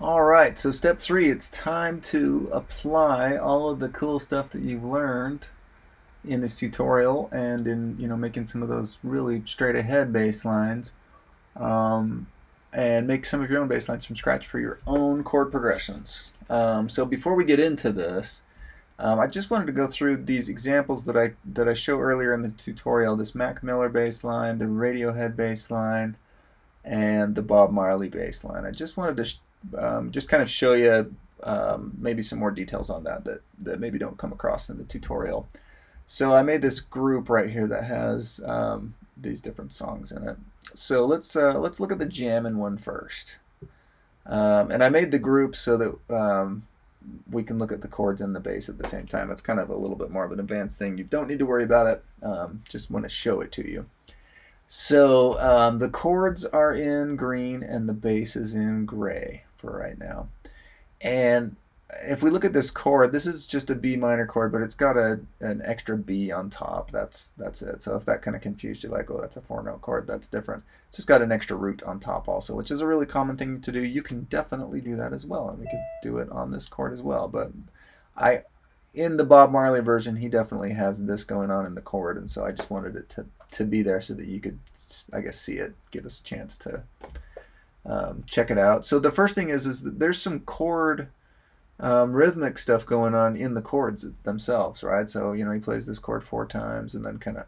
All right, so step three, it's time to apply all of the cool stuff that you've learned in this tutorial and in, making some of those really straight ahead bass lines, um, and make some of your own bass lines from scratch for your own chord progressions. So before we get into this, I just wanted to go through these examples that I show earlier in the tutorial, this Mac Miller bass line, the Radiohead bass line, and the Bob Marley bass line. I just wanted to just kind of show you maybe some more details on that maybe don't come across in the tutorial. So I made this group right here that has these different songs in it. So let's look at the jamming one first. And I made the group so that we can look at the chords and the bass at the same time. It's kind of a little bit more of an advanced thing. You don't need to worry about it. Just want to show it to you. So the chords are in green and the bass is in gray for right now. And if we look at this chord, this is just a B minor chord, but it's got an extra B on top. That's it. So if that kind of confused you, like, oh, that's a 4-note chord, that's different. It's just got an extra root on top also, which is a really common thing to do. You can definitely do that as well, and we could do it on this chord as well. But I, in the Bob Marley version, he definitely has this going on in the chord, and so I just wanted it to be there so that you could, I guess, see it, give us a chance to check it out. So the first thing is that there's some chord rhythmic stuff going on in the chords themselves, right? So, he plays this chord 4 times and then kind of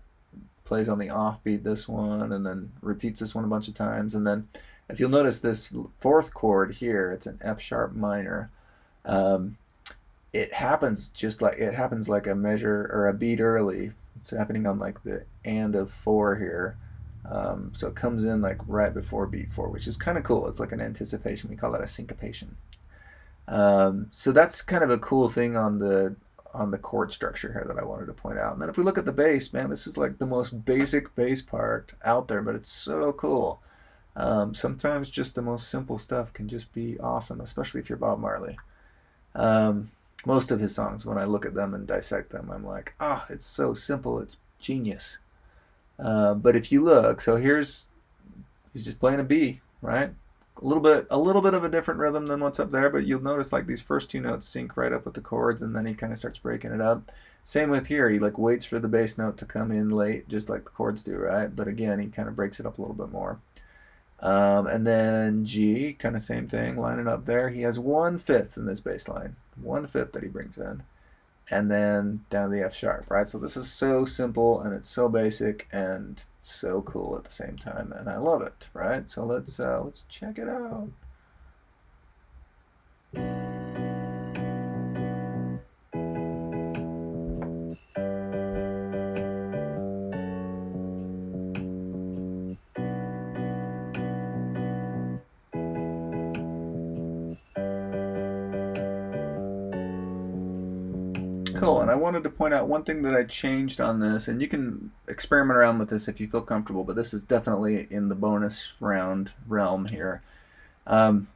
plays on the offbeat this one and then repeats this one a bunch of times. And then if you'll notice this 4th chord here, it's an F sharp minor. It happens like a measure or a beat early. It's happening on like the and of 4 here. So it comes in like right before beat 4, which is kind of cool. It's like an anticipation. We call that a syncopation. So that's kind of a cool thing on the chord structure here that I wanted to point out. And then if we look at the bass, man, this is like the most basic bass part out there, but it's so cool. Sometimes just the most simple stuff can just be awesome, especially if you're Bob Marley. Most of his songs, when I look at them and dissect them, I'm like, it's so simple, it's genius. But if you look, so he's just playing a B, right? A little bit of a different rhythm than what's up there, but you'll notice like these first 2 notes sync right up with the chords, and then he kind of starts breaking it up. Same with here, he like waits for the bass note to come in late, just like the chords do, right? But again, he kind of breaks it up a little bit more. And then G, kind of same thing, lining up there. He has 1/5 in this bass line, 1/5 that he brings in, and then down to the F sharp, right? So this is so simple and it's so basic and so cool at the same time, and I love it, right? So let's check it out. Cool, and I wanted to point out one thing that I changed on this, and you can experiment around with this if you feel comfortable, but this is definitely in the bonus round realm here. Um,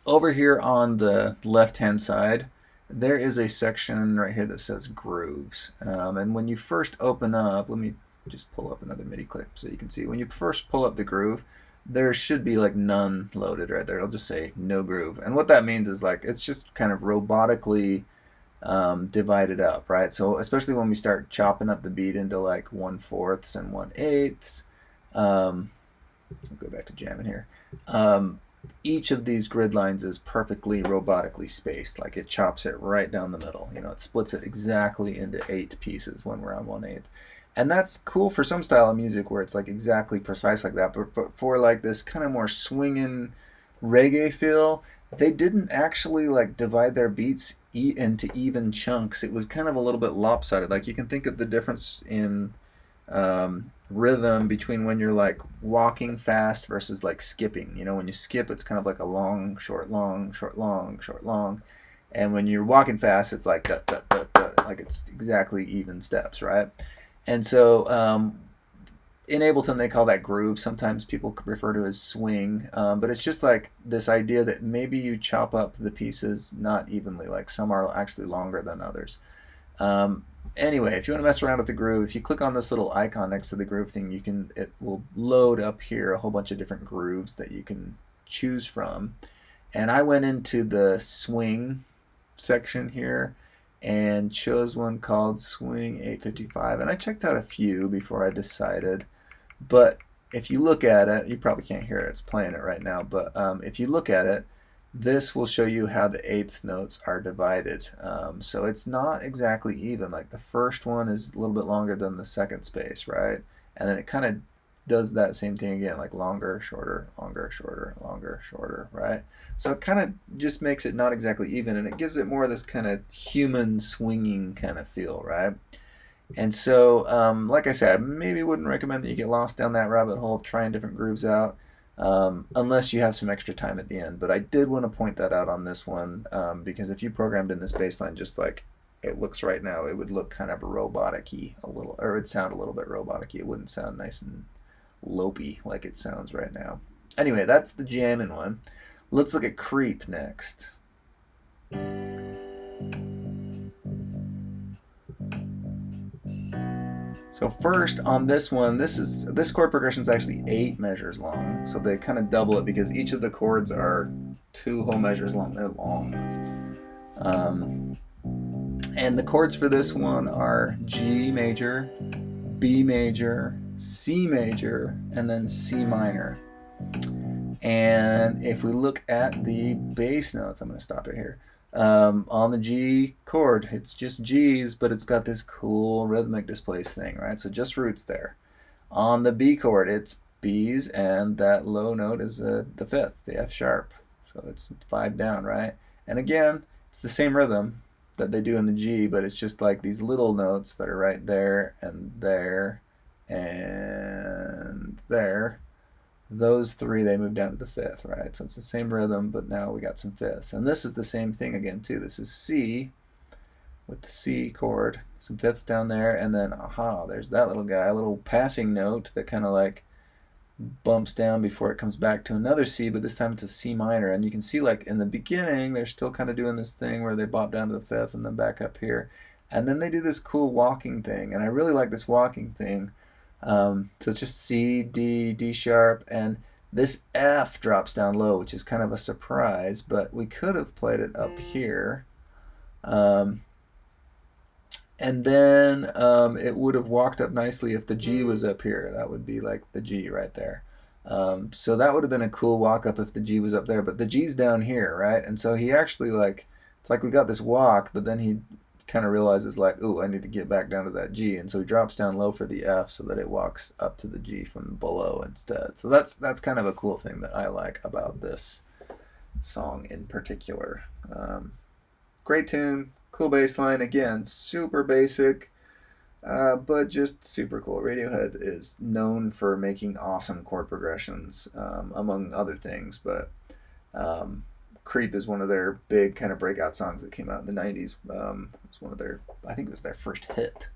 Over here on the left-hand side, there is a section right here that says grooves. And when you first open up, let me just pull up another MIDI clip so you can see. When you first pull up the groove, there should be like none loaded right there. It'll just say no groove. And what that means is like it's just kind of robotically divided up, right? So especially when we start chopping up the beat into like 1/4 and 1/8. I'll go back to jamming here. Each of these grid lines is perfectly robotically spaced, like it chops it right down the middle. It splits it exactly into 8 pieces when we're on 1/8. And that's cool for some style of music where it's like exactly precise like that, but for like this kind of more swinging reggae feel, they didn't actually like divide their beats into even chunks. It was kind of a little bit lopsided. Like you can think of the difference in rhythm between when you're like walking fast versus like skipping. When you skip, it's kind of like a long, short, long, short, long, short, long. And when you're walking fast, it's like like it's exactly even steps, right? And so in Ableton, they call that groove. Sometimes people refer to it as swing, but it's just like this idea that maybe you chop up the pieces not evenly, like some are actually longer than others. Anyway, if you want to mess around with the groove, if you click on this little icon next to the groove thing, it will load up here a whole bunch of different grooves that you can choose from. And I went into the swing section here and chose one called Swing 855. And I checked out a few before I decided. But if you look at it, you probably can't hear it, it's playing it right now. But if you look at it, this will show you how the eighth notes are divided. So it's not exactly even. Like the first one is a little bit longer than the second space, right? And then it kind of does that same thing again, like longer, shorter, longer, shorter, longer, shorter, right? So it kind of just makes it not exactly even, and it gives it more of this kind of human swinging kind of feel, right? And so, like I said, I maybe wouldn't recommend that you get lost down that rabbit hole of trying different grooves out, unless you have some extra time at the end. But I did want to point that out on this one, because if you programmed in this bass line just like it looks right now, it would look kind of robotic-y a little, or it would sound a little bit robotic-y. It wouldn't sound nice and lopey like it sounds right now. Anyway, that's the jamming one. Let's look at creep next. So first on this one, this chord progression is actually 8 measures long. So they kind of double it because each of the chords are 2 whole measures long. They're long. And the chords for this one are G major, B major, C major, and then C minor. And if we look at the bass notes, I'm going to stop it here. On the G chord, it's just G's, but it's got this cool rhythmic displace thing, right? So just roots there. On the B chord, it's B's, and that low note is the fifth, the F sharp. So it's 5 down, right? And again, it's the same rhythm that they do in the G, but it's just like these little notes that are right there and there and there. Those 3, they move down to the 5th, right? So it's the same rhythm, but now we got some fifths. And this is the same thing again, too. This is C with the C chord, some fifths down there, and then, aha, there's that little guy, a little passing note that kind of like bumps down before it comes back to another C, but this time it's a C minor. And you can see, like, in the beginning, they're still kind of doing this thing where they bop down to the 5th and then back up here. And then they do this cool walking thing, and I really like this walking thing. So it's just C, D, D sharp, and this F drops down low, which is kind of a surprise, but we could have played it up here. And then it would have walked up nicely if the G was up here. That would be like the G right there. So that would have been a cool walk up if the G was up there, but the G's down here, right? And so he actually like, it's like we got this walk, but then he kind of realizes like, ooh, I need to get back down to that G, and so he drops down low for the F so that it walks up to the G from below instead. So that's kind of a cool thing that I like about this song in particular. Great tune, cool bass line, again, super basic, but just super cool. Radiohead is known for making awesome chord progressions, among other things, but Creep is one of their big kind of breakout songs that came out in the 90s. It's one of their, I think it was their first hit.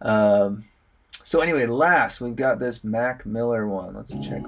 So anyway, last, we've got this Mac Miller one. Let's check